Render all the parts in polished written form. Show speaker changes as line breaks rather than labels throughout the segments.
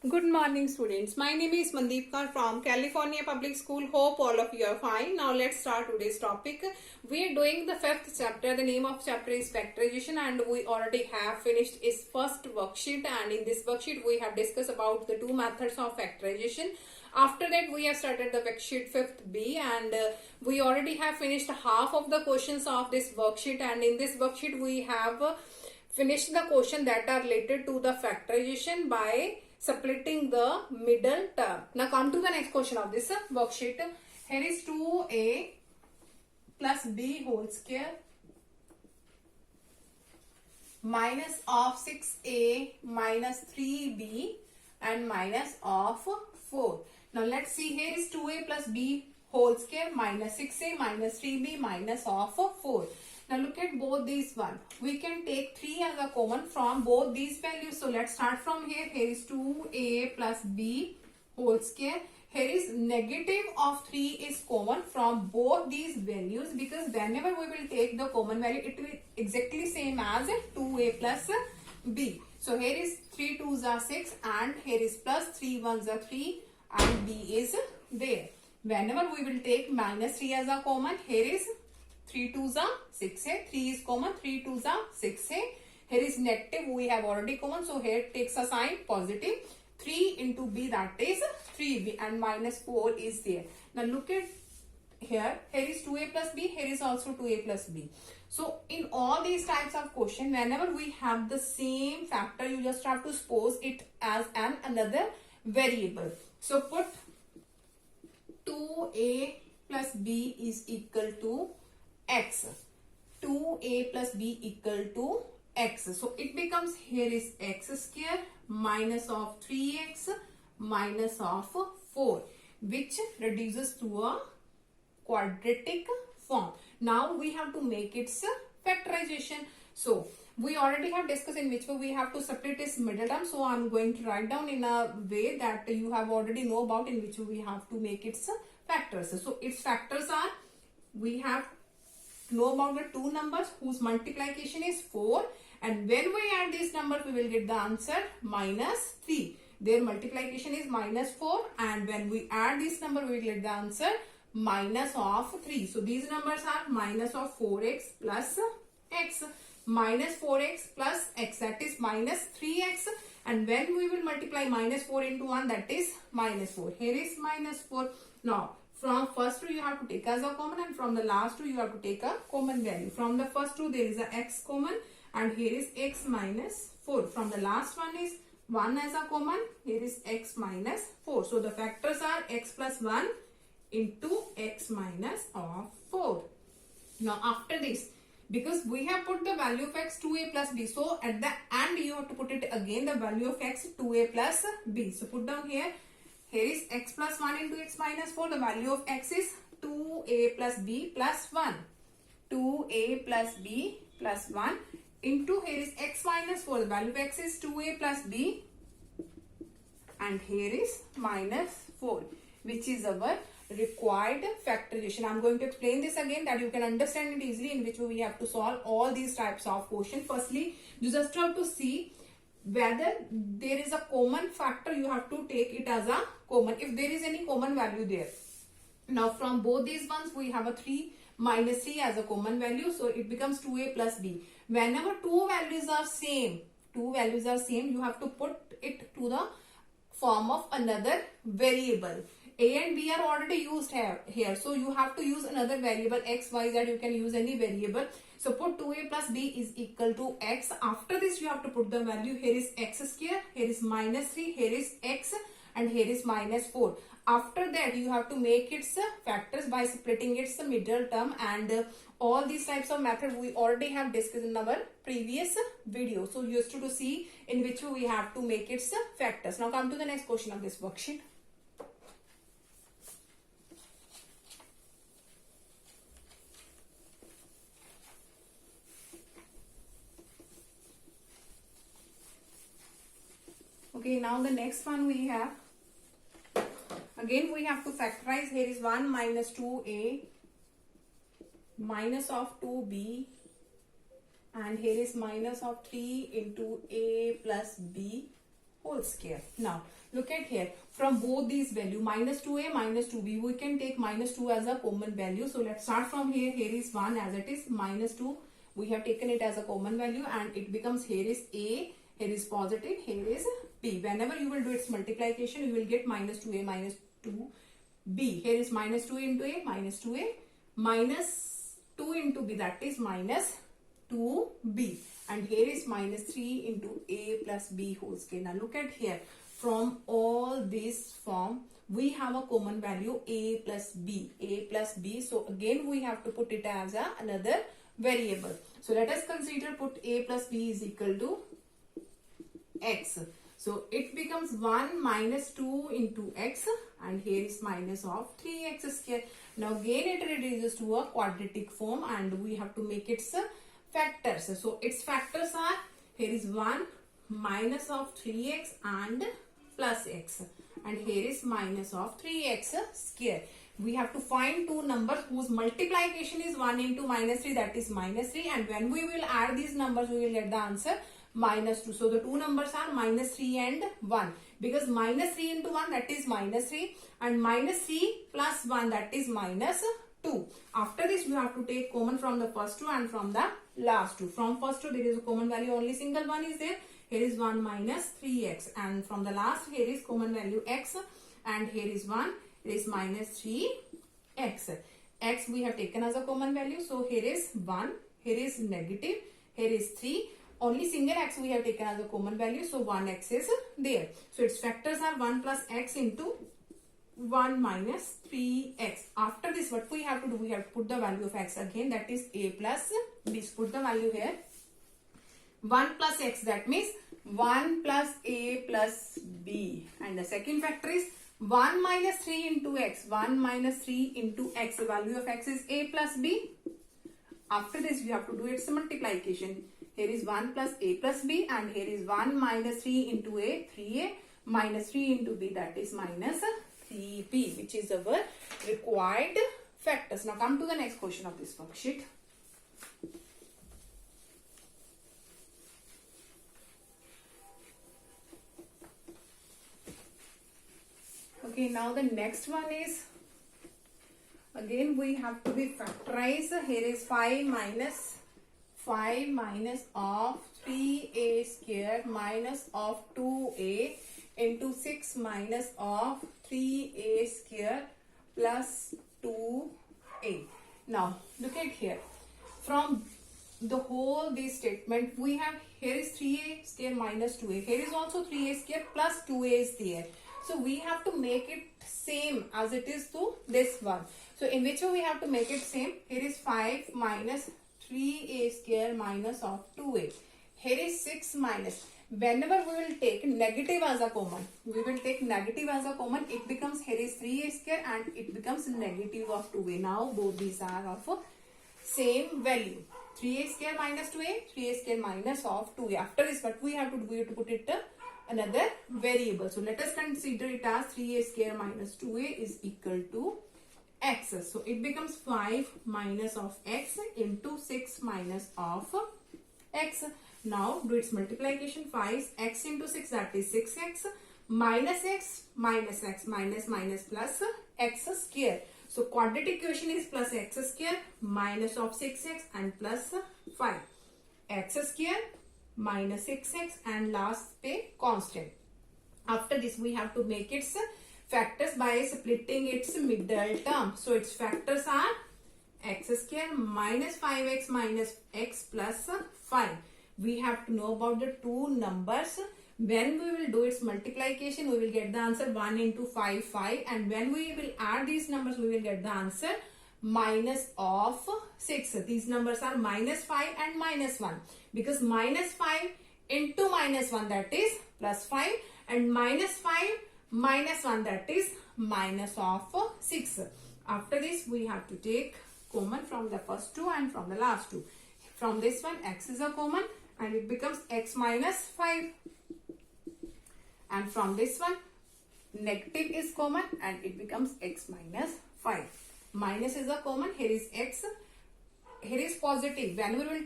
Good morning, students. My name is Mandeep Kaur from California Public School. Hope all of you are fine. Now let's start today's topic. We are doing the fifth chapter. The name of chapter is factorization, and we already have finished its first worksheet. And in this worksheet, we have discussed about the two methods of factorization. After that, we have started the worksheet 5th B, and we already have finished half of the questions of this worksheet. And in this worksheet, we have finished the question that are related to the factorization by splitting the middle term. Now come to the next question of this worksheet. Here is 2a plus b whole square minus of 6a minus 3b and minus of 4. Now let's see, here is 2a plus b whole square minus 6a minus 3b minus of 4. Now look at both these one. We can take 3 as a common from both these values. So let's start from here. Here is 2a plus b whole square. Here is negative of 3 is common from both these values, because whenever we will take the common value, it will exactly same as 2a plus b. So here is 3 2s are 6 and here is plus 3 1s are 3 and b is there. Whenever we will take minus 3 as a common, here is 3 2s are 6 है, 3 is common, 3 2s are 6 है. Here is negative, we have already common, so here takes a sign positive. 3 into b, that is 3b, and minus 4 is there. Now look at here is 2a plus b, here is also 2a plus b. So in all these types of question, whenever we have the same factor, you just have to suppose it as another variable. So put 2a plus b is equal to x. 2a plus b equal to x. So it becomes, here is x square minus of 3x minus of 4, which reduces to a quadratic form. Now we have to make its factorization. So we already have discussed in which way we have to split its middle term. So I'm going to write down in a way that you have already know about in which way we have to make its factors. So its factors are, we have know about the two numbers whose multiplication is 4, and when we add these numbers we will get the answer minus 3. Their multiplication is minus 4, and when we add this number we will get the answer minus of 3. So these numbers are minus of 4x plus x, minus 4x plus x, that is minus 3x, and when we will multiply minus 4 into 1, that is minus 4. Here is minus 4. Now from first two you have to take as a common, and from the last two you have to take a common value. From the first two there is a x common, and here is x minus 4. From the last one is 1 as a common, here is x minus 4. So the factors are x plus 1 into x minus of 4. Now after this, because we have put the value of x 2a plus b, so at the end you have to put it again the value of x 2a plus b. So put down here. Here is x plus 1 into x minus 4. The value of x is 2a plus b plus 1. 2a plus b plus 1 into, here is x minus 4. The value of x is 2a plus b, and here is minus 4, which is our required factorization. I am going to explain this again that you can understand it easily, in which way we have to solve all these types of questions. Firstly, you just have to see whether there is a common factor, you have to take it as a common if there is any common value there. Now from both these ones we have a 3 minus 3 as a common value, so it becomes 2a plus b. Whenever two values are same, you have to put it to the form of another variable. A and b are already used here, so you have to use another variable x, y, z. You can use any variable. So put 2a plus b is equal to x. After this you have to put the value. Here is x square, here is minus 3, here is x, and here is minus 4. After that you have to make its factors by splitting its middle term, and all these types of methods we already have discussed in our previous video. So used to see in which way we have to make its factors. Now come to the next question of this worksheet. Okay, now the next one we have, again we have to factorize. Here is 1 minus 2a minus of 2b, and here is minus of 3 into a plus b whole square. Now look at here, from both these value minus 2a minus 2b, we can take minus 2 as a common value. So let's start from here. Here is 1 as it is, minus 2 we have taken it as a common value, and it becomes, here is a, here is positive, here is b. Whenever you will do its multiplication, you will get minus 2a minus 2b. Here is minus 2 into a, minus 2a, minus 2 into b, that is minus 2b, and here is minus 3 into a plus b whole square. Now look at here, from all this form we have a common value a plus b, a plus b. So again we have to put it as another variable. So let us consider, put a plus b is equal to x. So it becomes 1 minus 2 into x, and here is minus of 3x square. Now again it reduces to a quadratic form, and we have to make its factors. So its factors are, here is 1 minus of 3x and plus x, and here is minus of 3x square. We have to find two numbers whose multiplication is 1 into minus 3, that is minus 3, and when we will add these numbers we will get the answer minus 2. So the two numbers are minus 3 and 1, because minus 3 into 1, that is minus 3, and minus 3 plus 1, that is minus 2. After this we have to take common from the first two and from the last two. From first two there is a common value, only single one is there. Here is 1 minus 3x, and from the last here is common value x, and here is 1, here is minus 3x. X we have taken as a common value, so here is 1, here is negative, here is 3. Only single x we have taken as a common value, so 1x is there. So its factors are 1 plus x into 1 minus 3x. After this what we have to do, we have to put the value of x again, that is a plus b. Put the value here, 1 plus x, that means 1 plus a plus b, and the second factor is 1 minus 3 into x, 1 minus 3 into x. The value of x is a plus b. After this we have to do its multiplication. Here is 1 plus a plus b, and here is 1 minus 3 into a, 3a, minus 3 into b, that is minus 3b, which is our required factors. Now come to the next question of this worksheet. Okay, now the next one is, again we have to be factorized. Here is 5 minus of 3a square minus of 2a into 6 minus of 3a square plus 2a. Now look at here, from the whole this statement we have, here is 3a square minus 2a, here is also 3a square plus 2a is there. So we have to make it same as it is to this one. So in which way we have to make it same? Here is 5 minus 3a square minus of 2a. Here is 6 minus. Whenever we will take negative as a common, it becomes, here is 3a square and it becomes negative of 2a. Now both these are of same value. 3a square minus 2a, 3a square minus of 2a. After this what we have to do, we have to put it another variable. So let us consider it as 3a square minus 2a is equal to x. So it becomes 5 minus of x into 6 minus of x. Now do its multiplication. 5x into 6, that is 6x, minus x minus x, minus minus plus x square. So quadratic equation is plus x square minus of 6x and plus 5. X square minus 6x and last pay constant. After this we have to make its factors by splitting its middle term. So its factors are x square minus 5x minus x plus 5. We have to know about the two numbers. When we will do its multiplication, we will get the answer 1 into 5, 5, and when we will add these numbers, we will get the answer minus of 6. These numbers are minus 5 and minus 1, because minus 5 into minus 1, that is plus 5, and minus 5 minus 1, that is minus of 6. After this we have to take common from the first two and from the last two. From this one x is a common and it becomes x minus 5, and from this one negative is common and it becomes x minus 5. Minus is a common, here is x, here is positive. When we will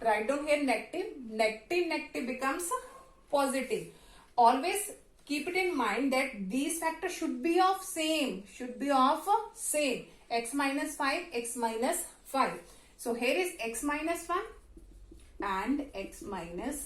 write down here negative, negative becomes positive. always keep it in mind that these factors should be of same, x minus 5, x minus 5. So here is x minus 1 and x minus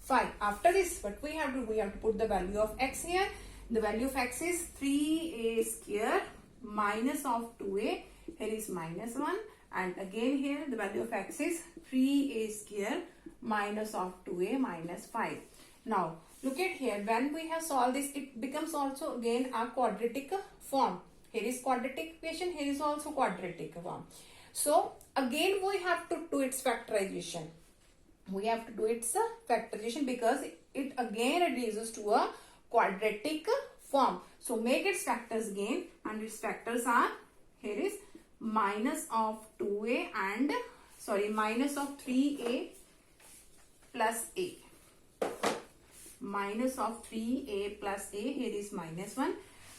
5. After this, what we have to put the value of x here. The value of x is 3a square minus of 2a. Here is minus 1, and again here the value of x is 3a square minus of 2a minus 5. Now look at here, when we have solved this, it becomes also again a quadratic form. Here is quadratic equation, here is also quadratic form. So again we have to do its factorization. Because it again reduces to a quadratic form. So make its factors again, and its factors are, here is minus of 3a plus a. Minus of 3a plus a, here is minus 1.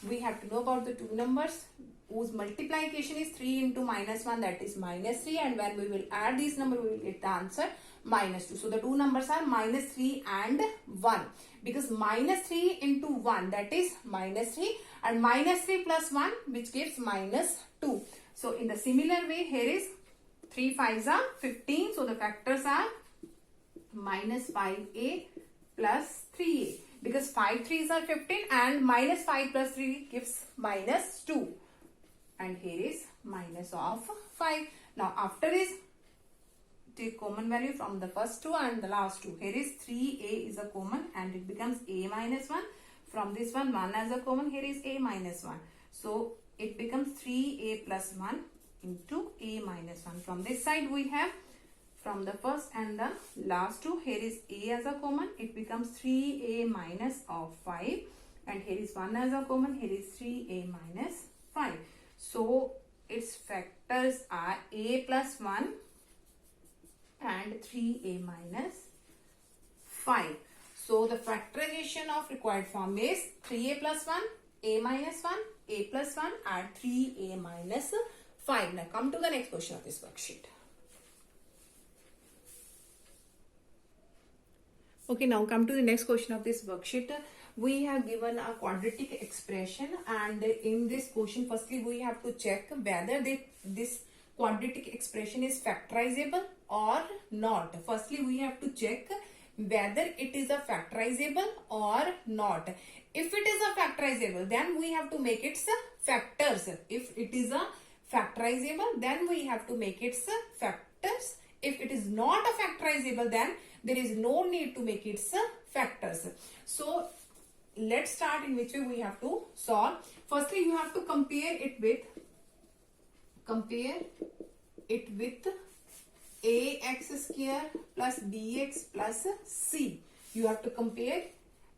We have to know about the two numbers whose multiplication is 3 into minus 1, that is minus 3, and when we will add these numbers, we will get the answer minus 2. So the two numbers are minus 3 and 1, because minus 3 into 1, that is minus 3, and minus 3 plus 1, which gives minus 2. So in the similar way, here is 3 5s are 15. So the factors are minus 5a plus 3a, because 5 3s are 15 and minus 5 plus 3 gives minus 2. And here is minus of 5. Now after this, take common value from the first two and the last two. Here is 3a is a common and it becomes a minus 1. From this one as a common, here is a minus 1. So it becomes 3a plus 1 into a minus 1. From this side we have, from the first and the last two, here is a as a common, it becomes 3a minus of 5, and here is 1 as a common, here is 3a minus 5. So its factors are a plus 1 and 3a minus 5. So the factorization of required form is 3a plus 1, a minus 1, a plus 1 and 3a minus 5. Now come to the next question of this worksheet. Okay, now come to the next question of this worksheet. We have given a quadratic expression, and in this question firstly we have to check whether this quadratic expression is factorizable or not. Firstly we have to check whether it is a factorizable or not. If it is a factorizable, then we have to make its factors. If it is a factorizable, then we have to make its factors. If it is not a factorizable, then there is no need to make its factors. So let's start in which way we have to solve. Firstly you have to compare it with ax square plus bx plus c. You have to compare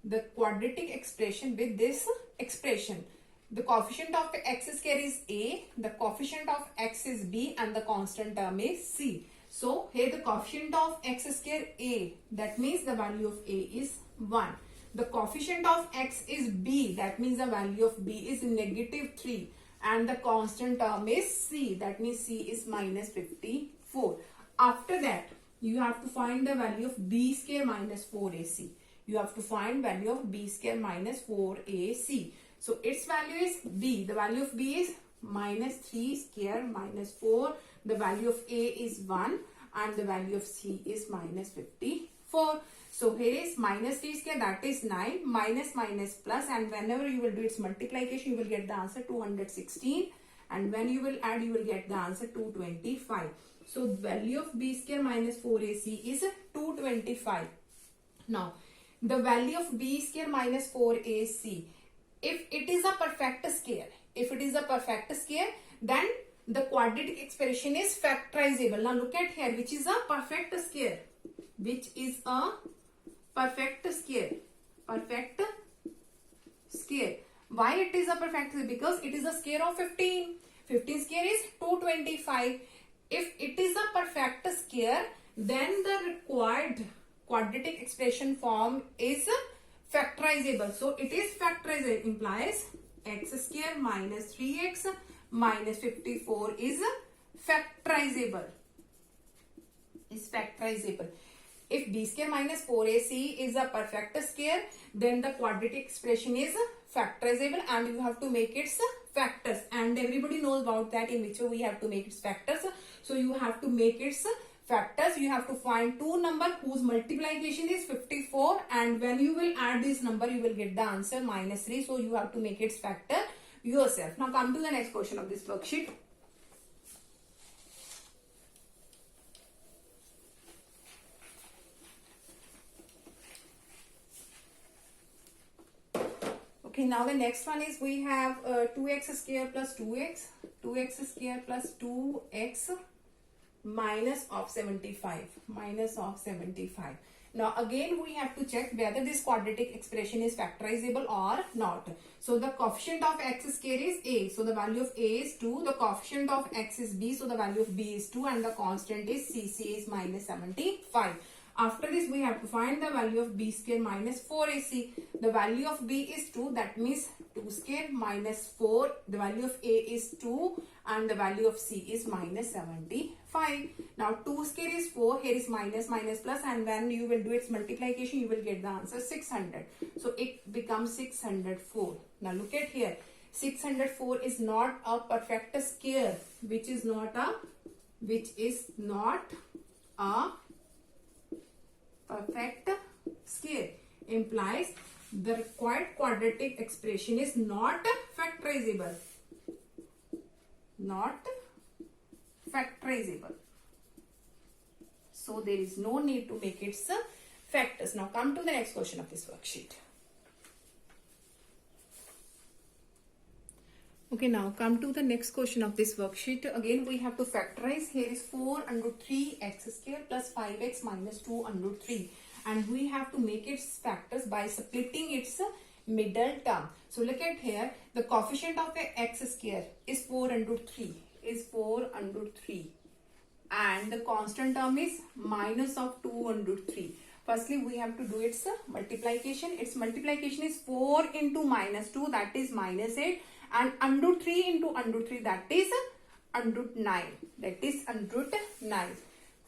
the quadratic expression with this expression. The coefficient of x square is a, the coefficient of x is b, and the constant term is c. So here the coefficient of x square a, that means the value of a is 1. The coefficient of x is b, that means the value of b is negative 3. And the constant term is c, that means c is minus 54. After that, you have to find the value of b square minus 4ac. You have to find value of b square minus 4ac. So its value is b. The value of b is minus 3 square minus 4. The value of a is 1 and the value of c is minus 54. So here is minus 3 square, that is 9, minus minus plus, and whenever you will do its multiplication, you will get the answer 216, and when you will add, you will get the answer 225. So the value of b square minus 4ac is 225. Now the value of b square minus 4ac, if it is a perfect square, then the quadratic expression is factorizable. Now look at here, which is a perfect square. Why it is a perfect square? Because it is a square of 15. 15 square is 225. If it is a perfect square, then the required quadratic expression form is factorizable. So it is factorizable, implies x square minus 3x minus 54 is factorizable. If b square minus 4ac is a perfect square, then the quadratic expression is factorizable and you have to make its factors. And everybody knows about that, in which way we have to make its factors. So you have to make its factors. You have to find two number whose multiplication is 54, and when you will add this number, you will get the answer -3. So you have to make its factor yourself. Now come to the next question of this worksheet. Okay, now the next one is we have 2x square plus 2x square plus 2x minus of 75. Now again we have to check whether this quadratic expression is factorizable or not. So the coefficient of x square is a, so the value of a is 2. The coefficient of x is b, so the value of b is 2, and the constant is cc is minus 75. After this, we have to find the value of b square minus 4ac. The value of b is 2, that means 2 square minus 4. The value of a is 2 and the value of c is minus 75. Now 2 square is 4, here is minus plus, and when you will do its multiplication, you will get the answer 600. So it becomes 604. Now look at here. 604 is not a perfect square, which is not a perfect square, implies the required quadratic expression is not factorizable. So there is no need to make its factors. Now come to the next question of this worksheet. Okay, now come to the next question of this worksheet. Again, we have to factorize. Here is 4 under 3x square plus 5x minus 2 under 3. And we have to make its factors by splitting its middle term. So look at here. The coefficient of a x square is 4 under 3. And the constant term is minus of 2 under 3. Firstly, we have to do its multiplication. Its multiplication is 4 into minus 2, that is minus 8. And under 3 into under 3, that is under 9.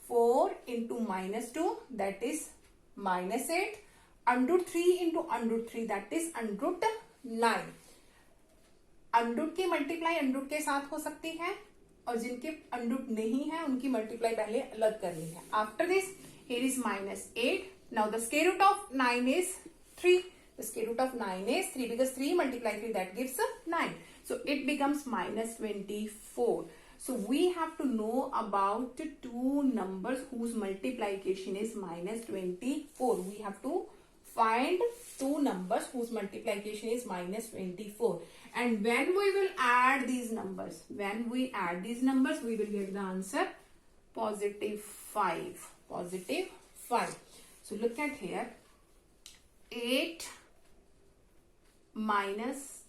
4 into minus 2, that is minus 8. Under 3 into under 3, that is under 9. अंडूट की multiply अंडूट के साथ हो सकती है, और जिनके अंडूट नहीं है उनकी मल्टीप्लाई पहले अलग करनी है. After this, here is minus 8. Now the square root of 9 is 3. The square root of 9 is 3 because 3 multiply 3, that gives 9. So it becomes minus 24. So we have to know about two numbers whose multiplication is minus 24. We have to find two numbers whose multiplication is minus 24. And when we will add these numbers, we will get the answer positive 5. So look at here. 8 minus,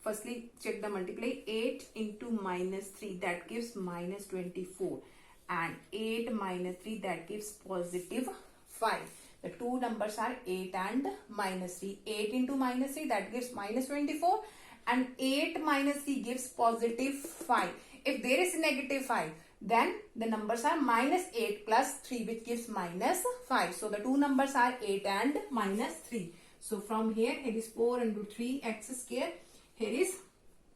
firstly check the multiply. 8 into minus 3, that gives minus 24. And 8 minus 3, that gives positive 5. The two numbers are 8 and minus 3. 8 into minus 3, that gives minus 24. And 8 minus 3 gives positive 5. If there is negative 5, then the numbers are minus 8 plus 3, which gives minus 5. So the two numbers are 8 and minus 3. So from here is 4 into 3x square. Here is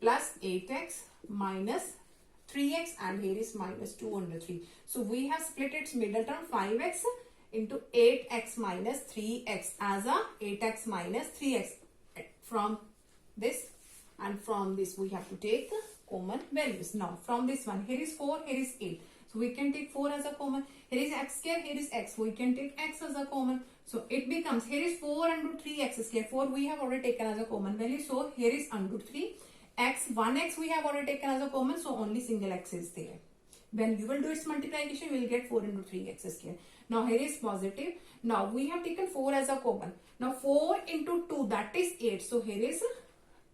plus 8x minus 3x, and here is minus 2 under 3. So we have split its middle term 5x into 8x minus 3x as a 8x minus 3x. From this and from this we have to take common values. Now from this one, here is 4, here is 8. So we can take 4 as a common. Here is x square, here is x. We can take x as a common. So it becomes, here is 4 under 3x square. 4 we have already taken as a common value. So here is under 3. X, 1x we have already taken as a common. So only single x is there. When you will do its multiplication, we will get 4 into 3x square. Now here is positive. Now we have taken 4 as a common. Now 4 into 2, that is 8. So here is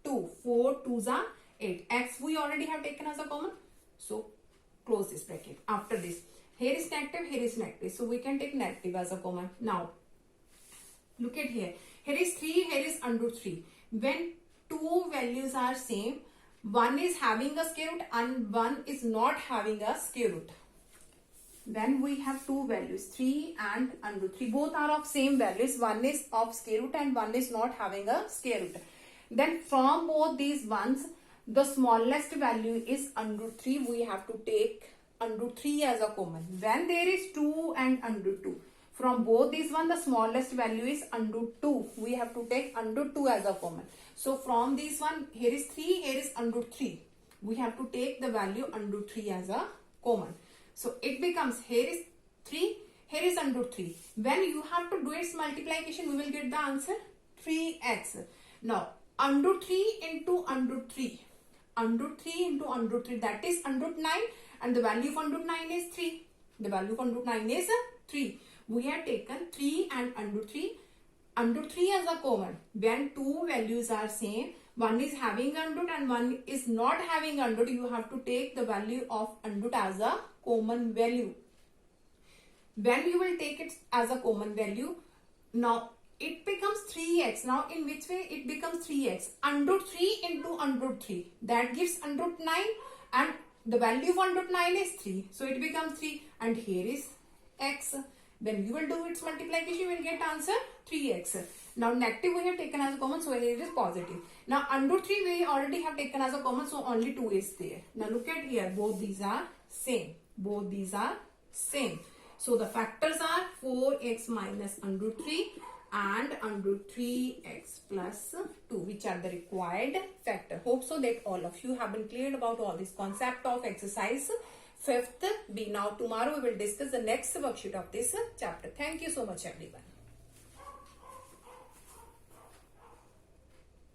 2. 4 2s are 8. X we already have taken as a common. So close this bracket. After this, here is negative, here is negative. So we can take negative as a common. Now look at here. Here is 3, here is under 3. When two values are same, one is having a square root and one is not having a square root. Then we have two values, 3 and under root 3. Both are of same values. One is of square root and one is not having a square root. Then from both these ones, the smallest value is under root 3. We have to take under root 3 as a common. When there is 2 and under root 2, from both these one, the smallest value is under root 2. We have to take under root 2 as a common. So from this one, here is 3, here is under root 3. We have to take the value under root 3 as a common. So it becomes, here is 3, here is under root 3. When you have to do its multiplication, we will get the answer 3x. Now, under root 3 into under root 3. Under root 3 into under root 3, that is under root 9, and the value of under root 9 is 3. The value of under root 9 is 3. We have taken 3 and under root 3. Under root 3 as a common. When two values are same, one is having under root and one is not having under root, you have to take the value of under root as a common value. When you will take it as a common value, now it becomes 3x. Now in which way it becomes 3x? Under root 3 into under root 3. That gives under root 9 and the value of under root 9 is 3. So it becomes 3 and here is x. When you will do its multiplication, you will get answer 3x. Now negative we have taken as a common, so here it is positive. Now under 3 we already have taken as a common, so only 2 is there. Now look at here, both these are same. Both these are same. So the factors are 4x minus under 3 and under 3x plus 2, which are the required factor. Hope so that all of you have been cleared about all this concept of exercise 5th B. Now tomorrow we will discuss the next worksheet of this chapter. Thank you so much everyone.